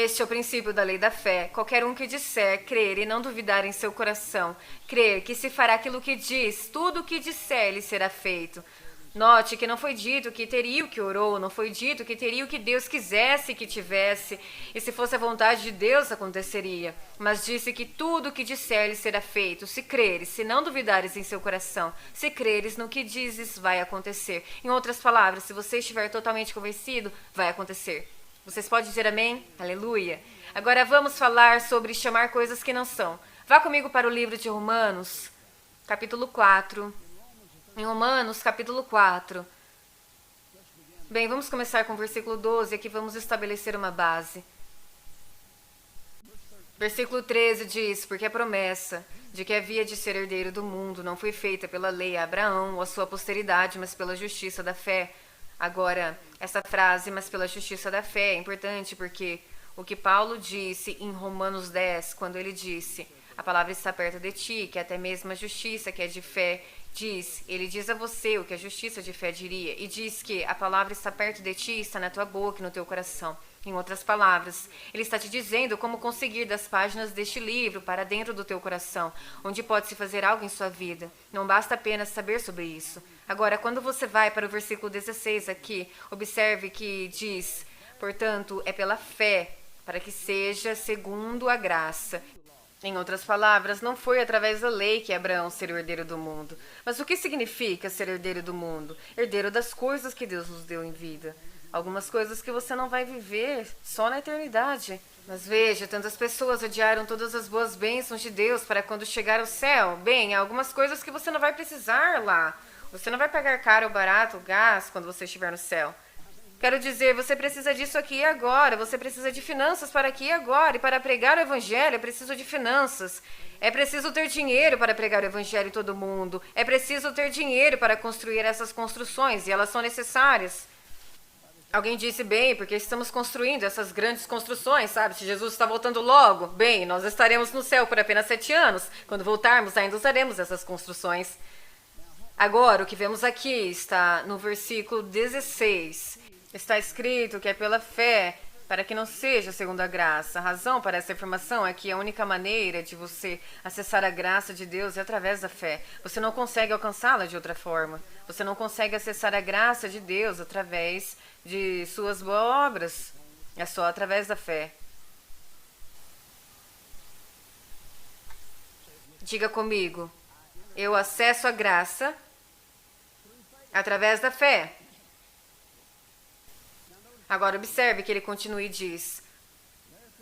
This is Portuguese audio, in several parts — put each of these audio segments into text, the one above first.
Este é o princípio da lei da fé. Qualquer um que disser, crer e não duvidar em seu coração, crer que se fará aquilo que diz, tudo o que disser lhe será feito. Note que não foi dito que teria o que orou, não foi dito que teria o que Deus quisesse que tivesse, e se fosse a vontade de Deus aconteceria. Mas disse que tudo o que disser lhe será feito, se creres, se não duvidares em seu coração, se creres no que dizes, vai acontecer. Em outras palavras, se você estiver totalmente convencido, vai acontecer. Vocês podem dizer amém? Aleluia. Agora vamos falar sobre chamar coisas que não são. Vá comigo para o livro de Romanos, capítulo 4. Em Romanos, capítulo 4. Bem, vamos começar com o versículo 12, aqui vamos estabelecer uma base. Versículo 13 diz, porque a promessa de que havia de ser herdeiro do mundo não foi feita pela lei a Abraão ou a sua posteridade, mas pela justiça da fé. Agora, essa frase, mas pela justiça da fé, é importante porque o que Paulo disse em Romanos 10, quando ele disse, a palavra está perto de ti, que até mesmo a justiça que é de fé ele diz a você o que a justiça de fé diria, e diz que a palavra está perto de ti, está na tua boca e no teu coração. Em outras palavras, ele está te dizendo como conseguir das páginas deste livro para dentro do teu coração, onde pode-se fazer algo em sua vida. Não basta apenas saber sobre isso. Agora, quando você vai para o versículo 16 aqui, observe que diz, portanto, é pela fé, para que seja segundo a graça. Em outras palavras, não foi através da lei que Abraão seria o herdeiro do mundo. Mas o que significa ser herdeiro do mundo? Herdeiro das coisas que Deus nos deu em vida. Algumas coisas que você não vai viver só na eternidade. Mas veja, tantas pessoas adiaram todas as boas bênçãos de Deus para quando chegar ao céu. Bem, há algumas coisas que você não vai precisar lá. Você não vai pagar caro ou barato o gás quando você estiver no céu. Quero dizer, você precisa disso aqui e agora, você precisa de finanças para aqui e agora, e para pregar o evangelho é preciso de finanças. É preciso ter dinheiro para pregar o evangelho em todo mundo. É preciso ter dinheiro para construir essas construções, e elas são necessárias. Alguém disse, bem, porque estamos construindo essas grandes construções, sabe? Se Jesus está voltando logo, bem, nós estaremos no céu por apenas 7 anos. Quando voltarmos, ainda usaremos essas construções. Agora, o que vemos aqui está no versículo 16. Está escrito que é pela fé, para que não seja segundo a graça. A razão para essa afirmação é que a única maneira de você acessar a graça de Deus é através da fé. Você não consegue alcançá-la de outra forma. Você não consegue acessar a graça de Deus através de suas boas obras. É só através da fé. Diga comigo. Eu acesso a graça através da fé. Agora observe que ele continua e diz,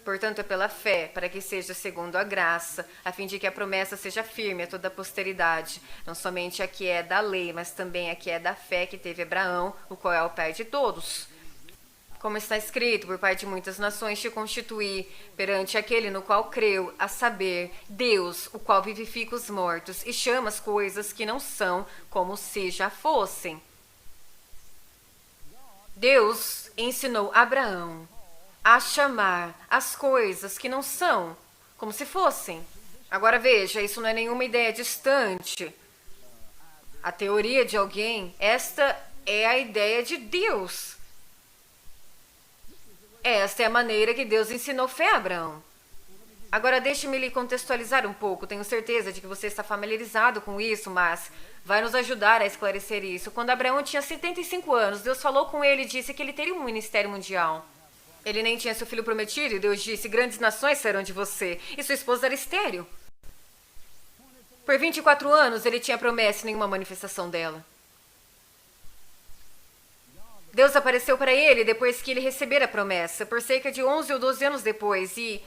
portanto é pela fé, para que seja segundo a graça, a fim de que a promessa seja firme a toda a posteridade, não somente a que é da lei, mas também a que é da fé que teve Abraão, o qual é o pai de todos. Como está escrito, por pai de muitas nações te constituí perante aquele no qual creu, a saber, Deus, o qual vivifica os mortos e chama as coisas que não são como se já fossem. Deus ensinou Abraão a chamar as coisas que não são como se fossem. Agora veja, isso não é nenhuma ideia distante. A teoria de alguém, esta é a ideia de Deus. Esta é a maneira que Deus ensinou fé a Abraão. Agora deixe-me lhe contextualizar um pouco. Tenho certeza de que você está familiarizado com isso, mas vai nos ajudar a esclarecer isso. Quando Abraão tinha 75 anos, Deus falou com ele e disse que ele teria um ministério mundial. Ele nem tinha seu filho prometido e Deus disse, grandes nações serão de você. E sua esposa era estéril. Por 24 anos ele tinha promessa e nenhuma manifestação dela. Deus apareceu para ele depois que ele recebera a promessa, por cerca de 11 ou 12 anos depois, e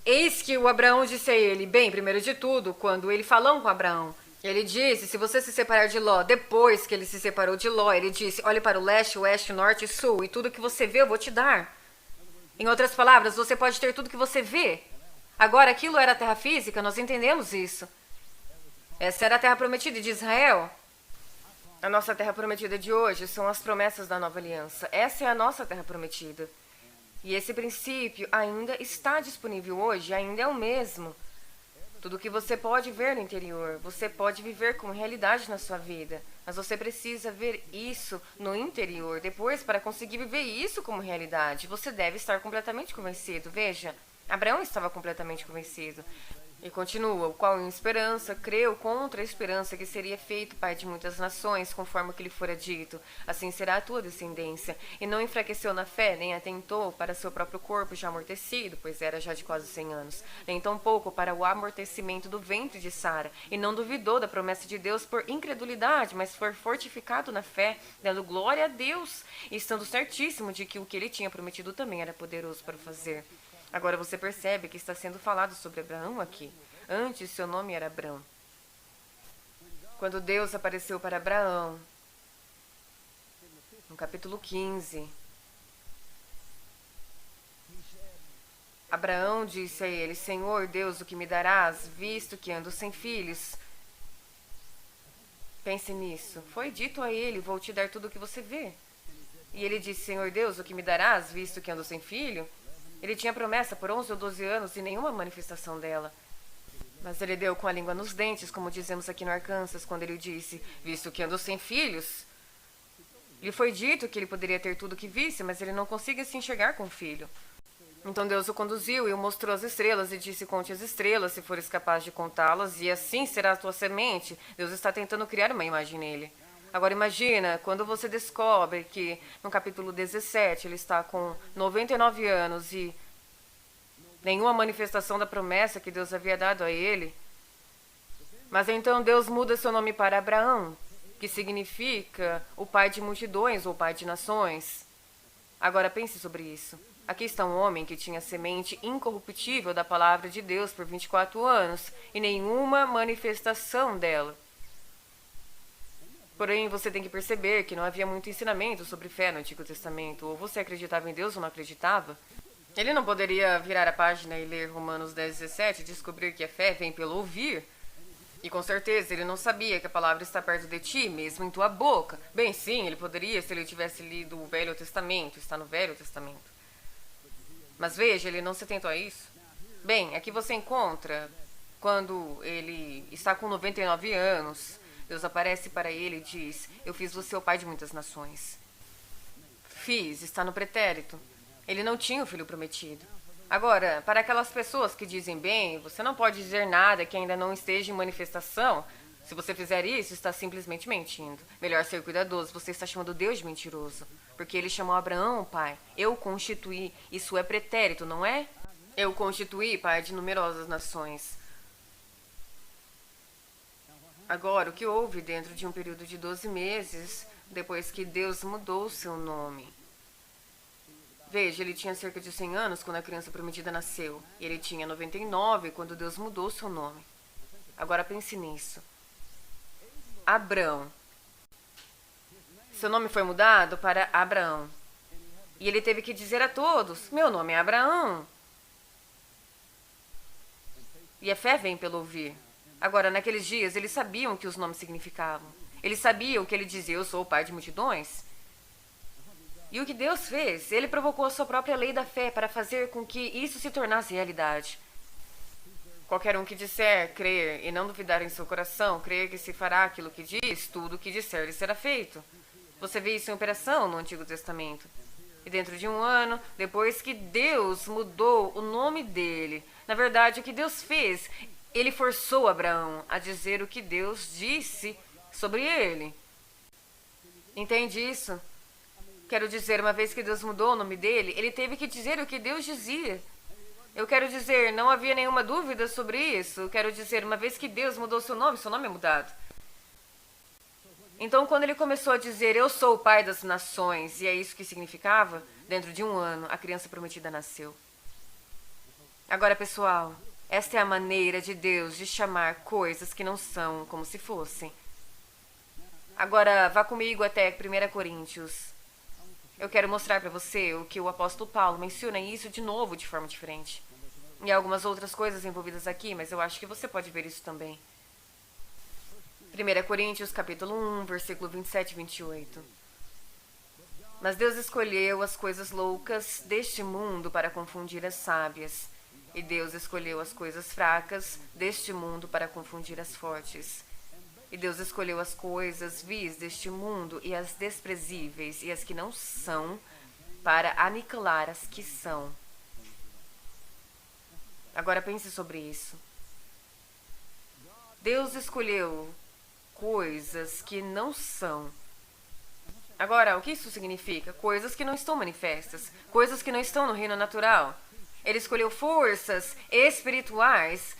eis que o Abraão disse a ele, bem, primeiro de tudo, quando ele falou com Abraão, ele disse, se você se separar de Ló, depois que ele se separou de Ló, ele disse, olhe para o leste, oeste, norte e sul, e tudo que você vê eu vou te dar. Em outras palavras, você pode ter tudo que você vê. Agora, aquilo era a terra física, nós entendemos isso. Essa era a terra prometida de Israel. A nossa terra prometida de hoje são as promessas da nova aliança. Essa é a nossa terra prometida. E esse princípio ainda está disponível hoje, ainda é o mesmo. Tudo que você pode ver no interior, você pode viver como realidade na sua vida. Mas você precisa ver isso no interior depois para conseguir viver isso como realidade. Você deve estar completamente convencido. Veja, Abraão estava completamente convencido. E continua, o qual em esperança creu contra a esperança que seria feito pai de muitas nações, conforme o que lhe fora dito. Assim será a tua descendência. E não enfraqueceu na fé, nem atentou para seu próprio corpo já amortecido, pois era já de quase 100 anos, nem tampouco para o amortecimento do ventre de Sara. E não duvidou da promessa de Deus por incredulidade, mas foi fortificado na fé, dando glória a Deus, e estando certíssimo de que o que ele tinha prometido também era poderoso para fazer. Agora você percebe que está sendo falado sobre Abraão aqui. Antes seu nome era Abrão. Quando Deus apareceu para Abraão, no capítulo 15, Abraão disse a ele: Senhor Deus, o que me darás, visto que ando sem filhos? Pense nisso. Foi dito a ele: vou te dar tudo o que você vê. E ele disse: Senhor Deus, o que me darás, visto que ando sem filho? Ele tinha promessa por 11 ou 12 anos e nenhuma manifestação dela. Mas ele deu com a língua nos dentes, como dizemos aqui no Arkansas, quando ele disse, visto que ando sem filhos. Lhe foi dito que ele poderia ter tudo o que visse, mas ele não conseguia se enxergar com o filho. Então Deus o conduziu e o mostrou as estrelas e disse, conte as estrelas, se fores capaz de contá-las, e assim será a tua semente. Deus está tentando criar uma imagem nele. Agora imagina, quando você descobre que no capítulo 17 ele está com 99 anos e nenhuma manifestação da promessa que Deus havia dado a ele. Mas então Deus muda seu nome para Abraão, que significa o pai de multidões ou pai de nações. Agora pense sobre isso. Aqui está um homem que tinha semente incorruptível da palavra de Deus por 24 anos e nenhuma manifestação dela. Porém, você tem que perceber que não havia muito ensinamento sobre fé no Antigo Testamento. Ou você acreditava em Deus ou não acreditava. Ele não poderia virar a página e ler Romanos 10:17 e descobrir que a fé vem pelo ouvir. E com certeza ele não sabia que a palavra está perto de ti, mesmo em tua boca. Bem, sim, ele poderia se ele tivesse lido o Velho Testamento, está no Velho Testamento. Mas veja, ele não se atentou a isso. Bem, aqui você encontra, quando ele está com 99 anos, Deus aparece para ele e diz, eu fiz você o pai de muitas nações. Fiz, está no pretérito. Ele não tinha o filho prometido. Agora, para aquelas pessoas que dizem, bem, você não pode dizer nada que ainda não esteja em manifestação. Se você fizer isso, está simplesmente mentindo. Melhor ser cuidadoso, você está chamando Deus de mentiroso. Porque ele chamou Abraão, pai. Eu constituí, isso é pretérito, não é? Eu constituí pai de numerosas nações. Agora, o que houve dentro de um período de 12 meses, depois que Deus mudou o seu nome? Veja, ele tinha cerca de 100 anos quando a criança prometida nasceu. E ele tinha 99 quando Deus mudou o seu nome. Agora pense nisso. Abrão. Seu nome foi mudado para Abraão. E ele teve que dizer a todos, meu nome é Abraão. E a fé vem pelo ouvir. Agora, naqueles dias, eles sabiam o que os nomes significavam. Eles sabiam o que ele dizia, eu sou o pai de multidões. E o que Deus fez? Ele provocou a sua própria lei da fé para fazer com que isso se tornasse realidade. Qualquer um que disser, crer e não duvidar em seu coração, crer que se fará aquilo que diz, tudo o que disser lhe será feito. Você vê isso em operação no Antigo Testamento. E dentro de um ano, depois que Deus mudou o nome dele, na verdade, o que Deus fez, ele forçou Abraão a dizer o que Deus disse sobre ele. Entende isso? Quero dizer, uma vez que Deus mudou o nome dele, ele teve que dizer o que Deus dizia. Eu quero dizer, não havia nenhuma dúvida sobre isso. Quero dizer, uma vez que Deus mudou seu nome é mudado. Então, quando ele começou a dizer, eu sou o pai das nações, e é isso que significava, dentro de um ano, a criança prometida nasceu. Agora, pessoal, esta é a maneira de Deus de chamar coisas que não são como se fossem. Agora, vá comigo até 1 Coríntios. Eu quero mostrar para você o que o apóstolo Paulo menciona isso de novo de forma diferente. E há algumas outras coisas envolvidas aqui, mas eu acho que você pode ver isso também. 1 Coríntios capítulo 1, versículo 27 e 28. Mas Deus escolheu as coisas loucas deste mundo para confundir as sábias. E Deus escolheu as coisas fracas deste mundo para confundir as fortes. E Deus escolheu as coisas vis deste mundo e as desprezíveis e as que não são para aniquilar as que são. Agora pense sobre isso. Deus escolheu coisas que não são. Agora, o que isso significa? Coisas que não estão manifestas, coisas que não estão no reino natural. Ele escolheu forças espirituais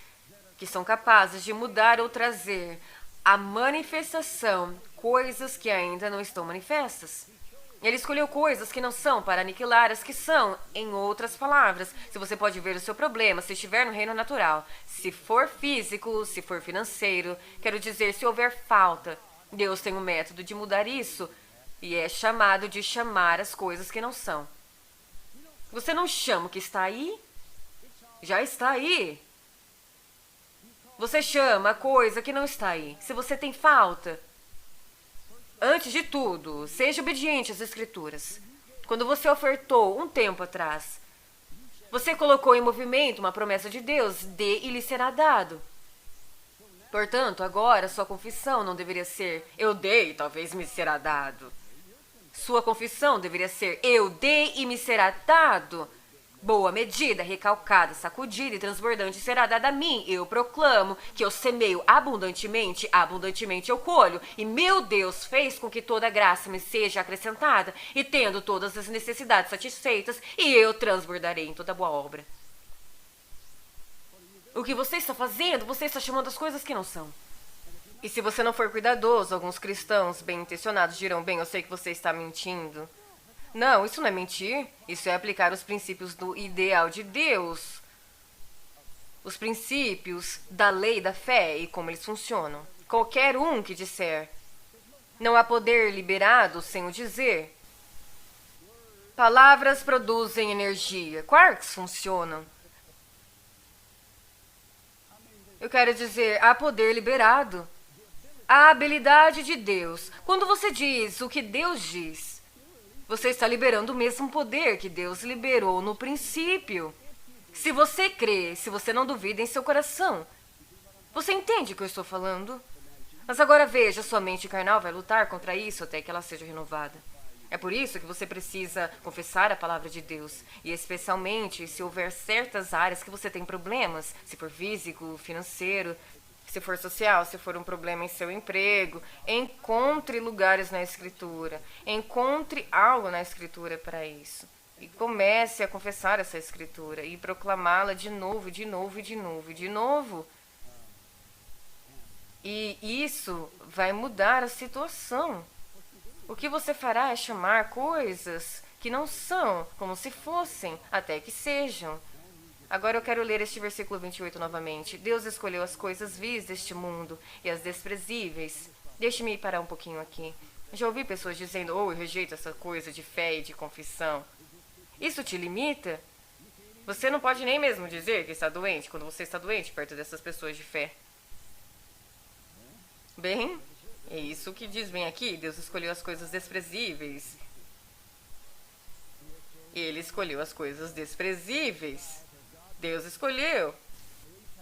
que são capazes de mudar ou trazer a manifestação coisas que ainda não estão manifestas. Ele escolheu coisas que não são para aniquilar as que são. Em outras palavras, se você pode ver o seu problema, se estiver no reino natural, se for físico, se for financeiro, quero dizer, se houver falta, Deus tem um método de mudar isso e é chamado de chamar as coisas que não são. Você não chama o que está aí? Já está aí. Você chama a coisa que não está aí. Se você tem falta, antes de tudo, seja obediente às Escrituras. Quando você ofertou um tempo atrás, você colocou em movimento uma promessa de Deus, dê e lhe será dado. Portanto, agora sua confissão não deveria ser, eu dei e talvez me será dado. Sua confissão deveria ser, eu dei e me será dado. Boa medida, recalcada, sacudida e transbordante será dada a mim. Eu proclamo que eu semeio abundantemente, abundantemente eu colho. E meu Deus fez com que toda graça me seja acrescentada, e tendo todas as necessidades satisfeitas, e eu transbordarei em toda boa obra. O que você está fazendo? Você está chamando as coisas que não são. E se você não for cuidadoso, alguns cristãos bem-intencionados dirão, bem, eu sei que você está mentindo. Não, isso não é mentir. Isso é aplicar os princípios do ideal de Deus. Os princípios da lei da fé e como eles funcionam. Qualquer um que disser, não há poder liberado sem o dizer. Palavras produzem energia. Quarks funcionam. Eu quero dizer, há poder liberado. A habilidade de Deus. Quando você diz o que Deus diz, você está liberando o mesmo poder que Deus liberou no princípio. Se você crê, se você não duvida em seu coração. Você entende o que eu estou falando? Mas agora veja, sua mente carnal vai lutar contra isso até que ela seja renovada. É por isso que você precisa confessar a palavra de Deus. E especialmente se houver certas áreas que você tem problemas, se for físico, financeiro, se for social, se for um problema em seu emprego, encontre lugares na Escritura. Encontre algo na Escritura para isso. E comece a confessar essa Escritura e proclamá-la de novo, de novo, de novo, de novo. E isso vai mudar a situação. O que você fará é chamar coisas que não são como se fossem, até que sejam. Agora eu quero ler este versículo 28 novamente. Deus escolheu as coisas vis deste mundo e as desprezíveis. Deixe-me parar um pouquinho aqui. Já ouvi pessoas dizendo, eu rejeito essa coisa de fé e de confissão. Isso te limita? Você não pode nem mesmo dizer que está doente quando você está doente perto dessas pessoas de fé. Bem, é isso que diz bem aqui. Deus escolheu as coisas desprezíveis. Ele escolheu as coisas desprezíveis. Deus escolheu.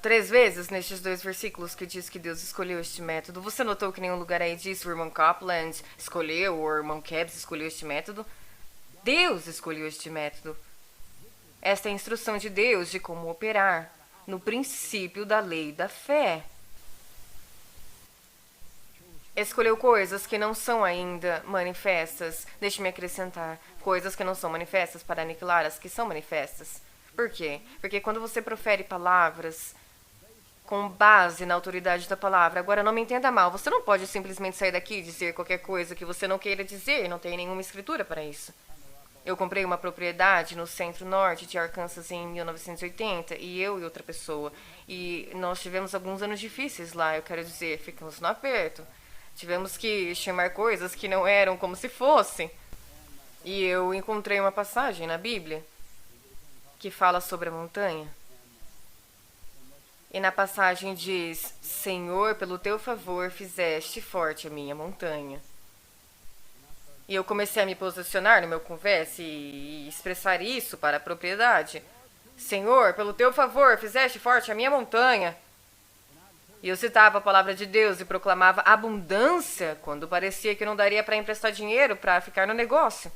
3 vezes nestes 2 versículos que diz que Deus escolheu este método. Você notou que nenhum lugar aí diz o irmão Copeland escolheu ou o irmão Kebs escolheu este método? Deus escolheu este método. Esta é a instrução de Deus de como operar no princípio da lei da fé. Escolheu coisas que não são ainda manifestas. Deixe-me acrescentar. Coisas que não são manifestas para aniquilar as que são manifestas. Por quê? Porque quando você profere palavras com base na autoridade da palavra, agora não me entenda mal, você não pode simplesmente sair daqui e dizer qualquer coisa que você não queira dizer, não tem nenhuma escritura para isso. Eu comprei uma propriedade no centro-norte de Arkansas em 1980, e eu e outra pessoa, e nós tivemos alguns anos difíceis lá, eu quero dizer, ficamos no aperto. Tivemos que chamar coisas que não eram como se fossem. E eu encontrei uma passagem na Bíblia que fala sobre a montanha. E na passagem diz, Senhor, pelo teu favor fizeste forte a minha montanha. E eu comecei a me posicionar no meu conversa e expressar isso para a propriedade. Senhor, pelo teu favor fizeste forte a minha montanha. E eu citava a palavra de Deus e proclamava abundância quando parecia que não daria para emprestar dinheiro para ficar no negócio.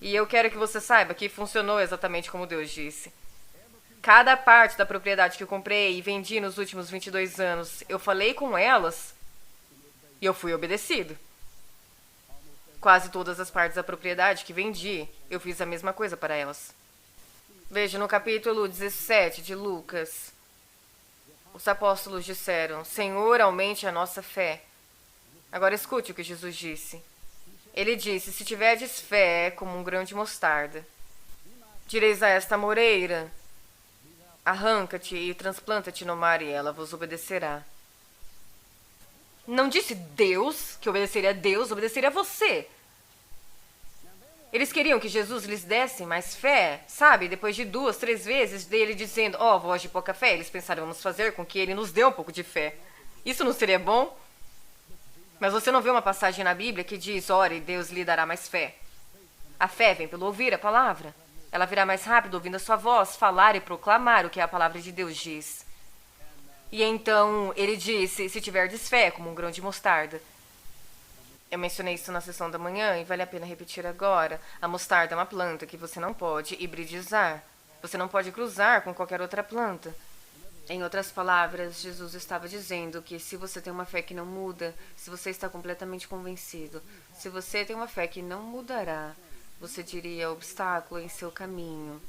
E eu quero que você saiba que funcionou exatamente como Deus disse. Cada parte da propriedade que eu comprei e vendi nos últimos 22 anos, eu falei com elas e eu fui obedecido. Quase todas as partes da propriedade que vendi, eu fiz a mesma coisa para elas. Veja, no capítulo 17 de Lucas, os apóstolos disseram: Senhor, aumente a nossa fé. Agora escute o que Jesus disse. Ele disse: se tiverdes fé como um grão de mostarda, direis a esta moreira: arranca-te e transplanta-te no mar, e ela vos obedecerá. Não disse Deus que obedeceria a Deus, obedeceria a você. Eles queriam que Jesus lhes desse mais fé, sabe? Depois de 2, 3 vezes dele dizendo: ó, voz de pouca fé, eles pensaram: vamos fazer com que ele nos dê um pouco de fé. Isso não seria bom? Mas você não vê uma passagem na Bíblia que diz: ore, Deus lhe dará mais fé. A fé vem pelo ouvir a palavra. Ela virá mais rápido ouvindo a sua voz, falar e proclamar o que a palavra de Deus diz. E então ele disse: se tiverdes fé como um grão de mostarda. Eu mencionei isso na sessão da manhã e vale a pena repetir agora. A mostarda é uma planta que você não pode hibridizar. Você não pode cruzar com qualquer outra planta. Em outras palavras, Jesus estava dizendo que se você tem uma fé que não muda, se você está completamente convencido, se você tem uma fé que não mudará, você diria obstáculo em seu caminho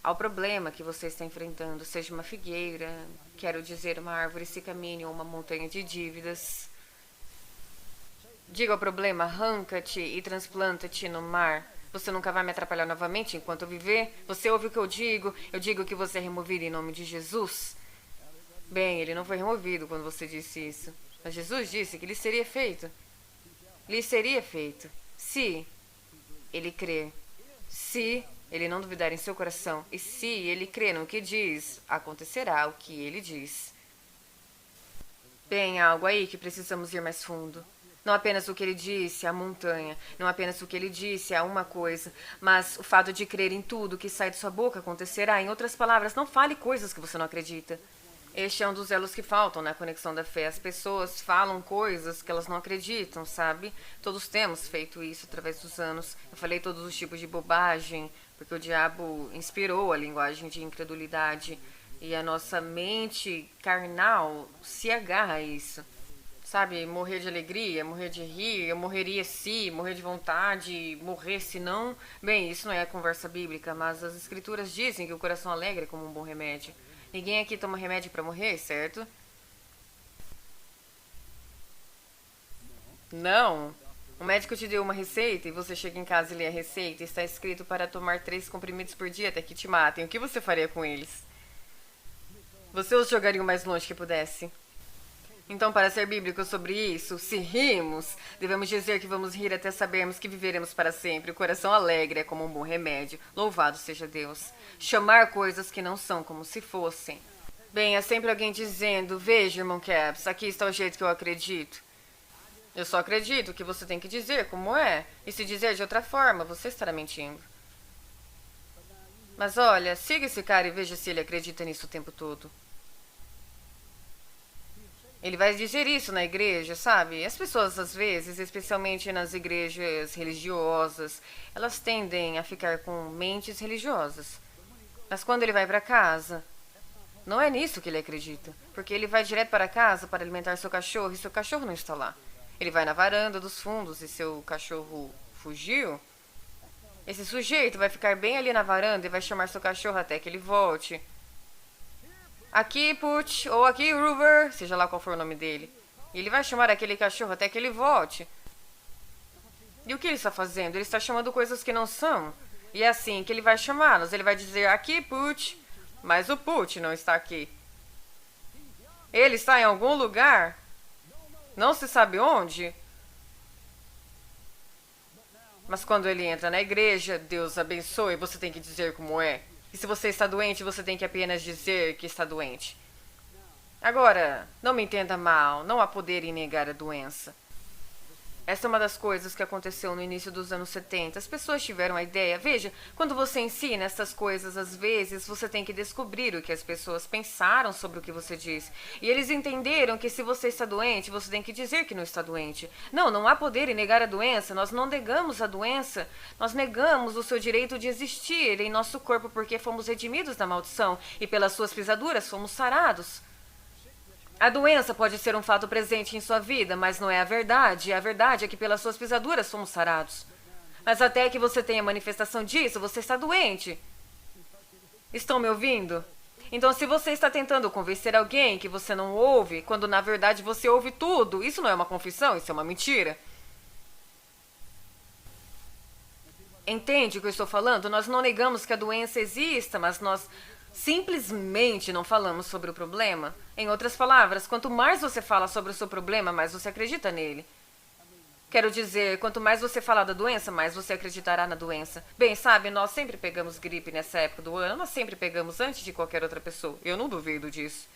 ao problema que você está enfrentando, seja uma figueira, quero dizer uma árvore sem caminho ou uma montanha de dívidas. Diga ao problema: arranca-te e transplanta-te no mar. Você nunca vai me atrapalhar novamente enquanto eu viver? Você ouve o que eu digo? Eu digo que você é removido em nome de Jesus? Bem, ele não foi removido quando você disse isso. Mas Jesus disse que lhe seria feito. Lhe seria feito. Se ele crer. Se ele não duvidar em seu coração. E se ele crer no que diz, acontecerá o que ele diz. Bem, há algo aí que precisamos ir mais fundo. Não apenas o que ele disse, a montanha. Não apenas o que ele disse, a uma coisa. Mas o fato de crer em tudo que sai de sua boca acontecerá. Em outras palavras, não fale coisas que você não acredita. Este é um dos elos que faltam na conexão da fé. As pessoas falam coisas que elas não acreditam, sabe? Todos temos feito isso através dos anos. Eu falei todos os tipos de bobagem, porque o diabo inspirou a linguagem de incredulidade. E a nossa mente carnal se agarra a isso. Sabe, morrer de alegria, morrer de rir, eu morreria se, morrer de vontade, morrer se não. Bem, isso não é conversa bíblica, mas as escrituras dizem que o coração alegre é como um bom remédio. Ninguém aqui toma remédio para morrer, certo? Não. O médico te deu uma receita e você chega em casa e lê a receita e está escrito para tomar 3 comprimidos por dia até que te matem. O que você faria com eles? Você os jogaria o mais longe que pudesse. Então, para ser bíblico sobre isso, se rimos, devemos dizer que vamos rir até sabermos que viveremos para sempre. O coração alegre é como um bom remédio. Louvado seja Deus. Chamar coisas que não são como se fossem. Bem, é sempre alguém dizendo: veja, irmão Caps, aqui está o jeito que eu acredito. Eu só acredito que você tem que dizer como é. E se dizer de outra forma, você estará mentindo. Mas olha, siga esse cara e veja se ele acredita nisso o tempo todo. Ele vai dizer isso na igreja, sabe? As pessoas, às vezes, especialmente nas igrejas religiosas, elas tendem a ficar com mentes religiosas. Mas quando ele vai para casa, não é nisso que ele acredita. Porque ele vai direto para casa para alimentar seu cachorro e seu cachorro não está lá. Ele vai na varanda dos fundos e seu cachorro fugiu. Esse sujeito vai ficar bem ali na varanda e vai chamar seu cachorro até que ele volte. Aqui, Put, ou aqui, Ruber, seja lá qual for o nome dele. E ele vai chamar aquele cachorro até que ele volte. E o que ele está fazendo? Ele está chamando coisas que não são. E é assim que ele vai chamá-los. Ele vai dizer: aqui, Put, mas o Put não está aqui. Ele está em algum lugar. Não se sabe onde. Mas quando ele entra na igreja, Deus abençoe, você tem que dizer como é. E se você está doente, você tem que apenas dizer que está doente. Agora, não me entenda mal, não há poder em negar a doença. Essa é uma das coisas que aconteceu no início dos anos 70. As pessoas tiveram a ideia. Veja, quando você ensina essas coisas, às vezes, você tem que descobrir o que as pessoas pensaram sobre o que você diz. E eles entenderam que se você está doente, você tem que dizer que não está doente. Não, não há poder em negar a doença. Nós não negamos a doença. Nós negamos o seu direito de existir em nosso corpo porque fomos redimidos da maldição. E pelas suas pisaduras fomos sarados. A doença pode ser um fato presente em sua vida, mas não é a verdade. A verdade é que pelas suas pisaduras fomos sarados. Mas até que você tenha manifestação disso, você está doente. Estão me ouvindo? Então, se você está tentando convencer alguém que você não ouve, quando na verdade você ouve tudo, isso não é uma confissão, isso é uma mentira. Entende o que eu estou falando? Nós não negamos que a doença exista, mas nós simplesmente não falamos sobre o problema. Em outras palavras, quanto mais você fala sobre o seu problema, mais você acredita nele. Quero dizer, quanto mais você falar da doença, mais você acreditará na doença. Bem, sabe, nós sempre pegamos gripe nessa época do ano, nós sempre pegamos antes de qualquer outra pessoa. Eu não duvido disso.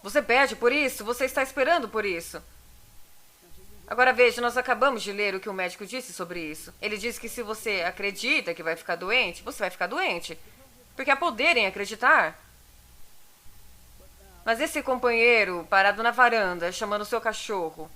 Você pede por isso, você está esperando por isso. Agora veja, nós acabamos de ler o que o médico disse sobre isso. Ele disse que se você acredita que vai ficar doente, você vai ficar doente. Porque há poder em acreditar. Mas esse companheiro parado na varanda, chamando seu cachorro.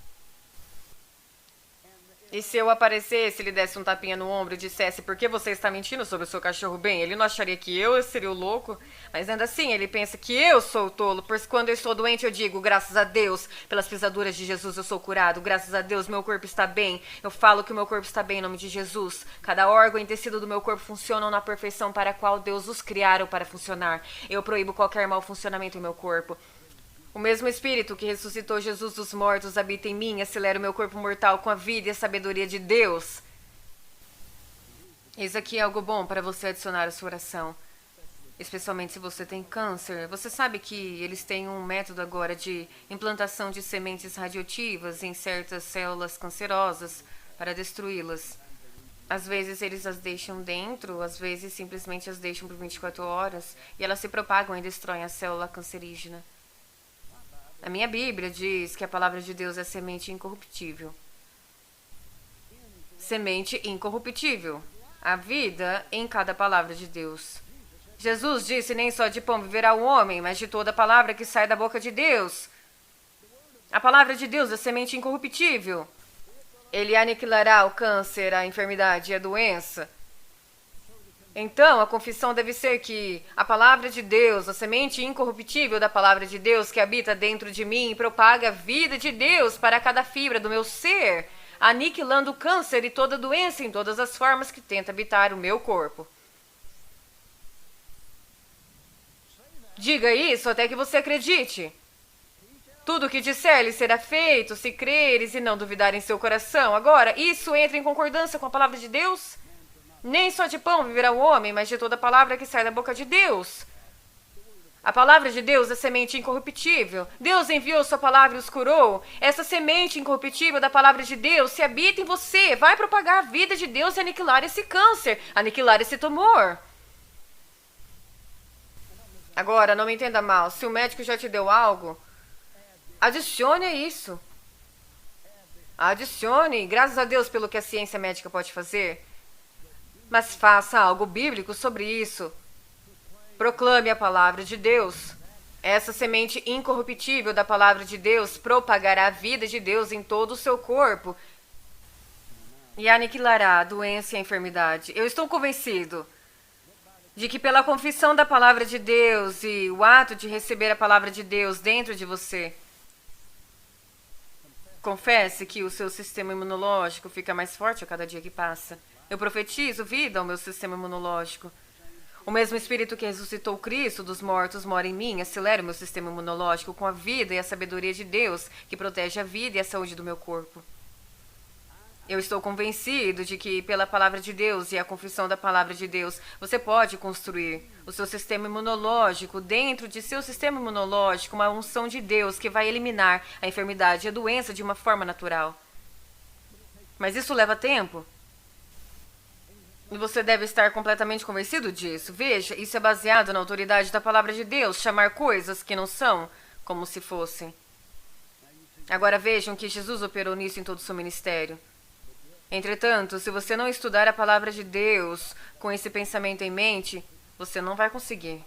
E se eu aparecesse, ele desse um tapinha no ombro e dissesse: por que você está mentindo sobre o seu cachorro? Bem, ele não acharia que eu seria o louco, mas ainda assim ele pensa que eu sou o tolo, pois quando eu estou doente eu digo: graças a Deus, pelas pisaduras de Jesus eu sou curado, graças a Deus meu corpo está bem. Eu falo que o meu corpo está bem em nome de Jesus. Cada órgão e tecido do meu corpo funcionam na perfeição para a qual Deus os criaram para funcionar. Eu proíbo qualquer mau funcionamento em meu corpo. O mesmo Espírito que ressuscitou Jesus dos mortos habita em mim, acelera o meu corpo mortal com a vida e a sabedoria de Deus. Isso aqui é algo bom para você adicionar à sua oração. Especialmente se você tem câncer. Você sabe que eles têm um método agora de implantação de sementes radioativas em certas células cancerosas para destruí-las. Às vezes eles as deixam dentro, às vezes simplesmente as deixam por 24 horas e elas se propagam e destroem a célula cancerígena. A minha Bíblia diz que a palavra de Deus é semente incorruptível. Semente incorruptível. A vida em cada palavra de Deus. Jesus disse: nem só de pão viverá o homem, mas de toda palavra que sai da boca de Deus. A palavra de Deus é semente incorruptível. Ele aniquilará o câncer, a enfermidade e a doença. Então, a confissão deve ser que a palavra de Deus, a semente incorruptível da palavra de Deus que habita dentro de mim, propaga a vida de Deus para cada fibra do meu ser, aniquilando o câncer e toda doença em todas as formas que tenta habitar o meu corpo. Diga isso até que você acredite. Tudo o que disser lhe será feito, se creres e não duvidar em seu coração. Agora, isso entra em concordância com a palavra de Deus? Nem só de pão viverá o homem, mas de toda palavra que sai da boca de Deus. A palavra de Deus é semente incorruptível. Deus enviou sua palavra e os curou. Essa semente incorruptível da palavra de Deus, se habita em você, vai propagar a vida de Deus e aniquilar esse câncer, aniquilar esse tumor. Agora, não me entenda mal, se o médico já te deu algo, adicione isso. Adicione, graças a Deus pelo que a ciência médica pode fazer. Mas faça algo bíblico sobre isso. Proclame a palavra de Deus. Essa semente incorruptível da palavra de Deus propagará a vida de Deus em todo o seu corpo e aniquilará a doença e a enfermidade. Eu estou convencido de que pela confissão da palavra de Deus e o ato de receber a palavra de Deus dentro de você, confesse que o seu sistema imunológico fica mais forte a cada dia que passa. Eu profetizo vida ao meu sistema imunológico. O mesmo Espírito que ressuscitou Cristo dos mortos mora em mim, acelera o meu sistema imunológico com a vida e a sabedoria de Deus, que protege a vida e a saúde do meu corpo. Eu estou convencido de que, pela palavra de Deus e a confissão da palavra de Deus, você pode construir o seu sistema imunológico, dentro de seu sistema imunológico, uma unção de Deus que vai eliminar a enfermidade e a doença de uma forma natural. Mas isso leva tempo. E você deve estar completamente convencido disso. Veja, isso é baseado na autoridade da palavra de Deus, chamar coisas que não são como se fossem. Agora vejam que Jesus operou nisso em todo o seu ministério. Entretanto, se você não estudar a palavra de Deus com esse pensamento em mente, você não vai conseguir.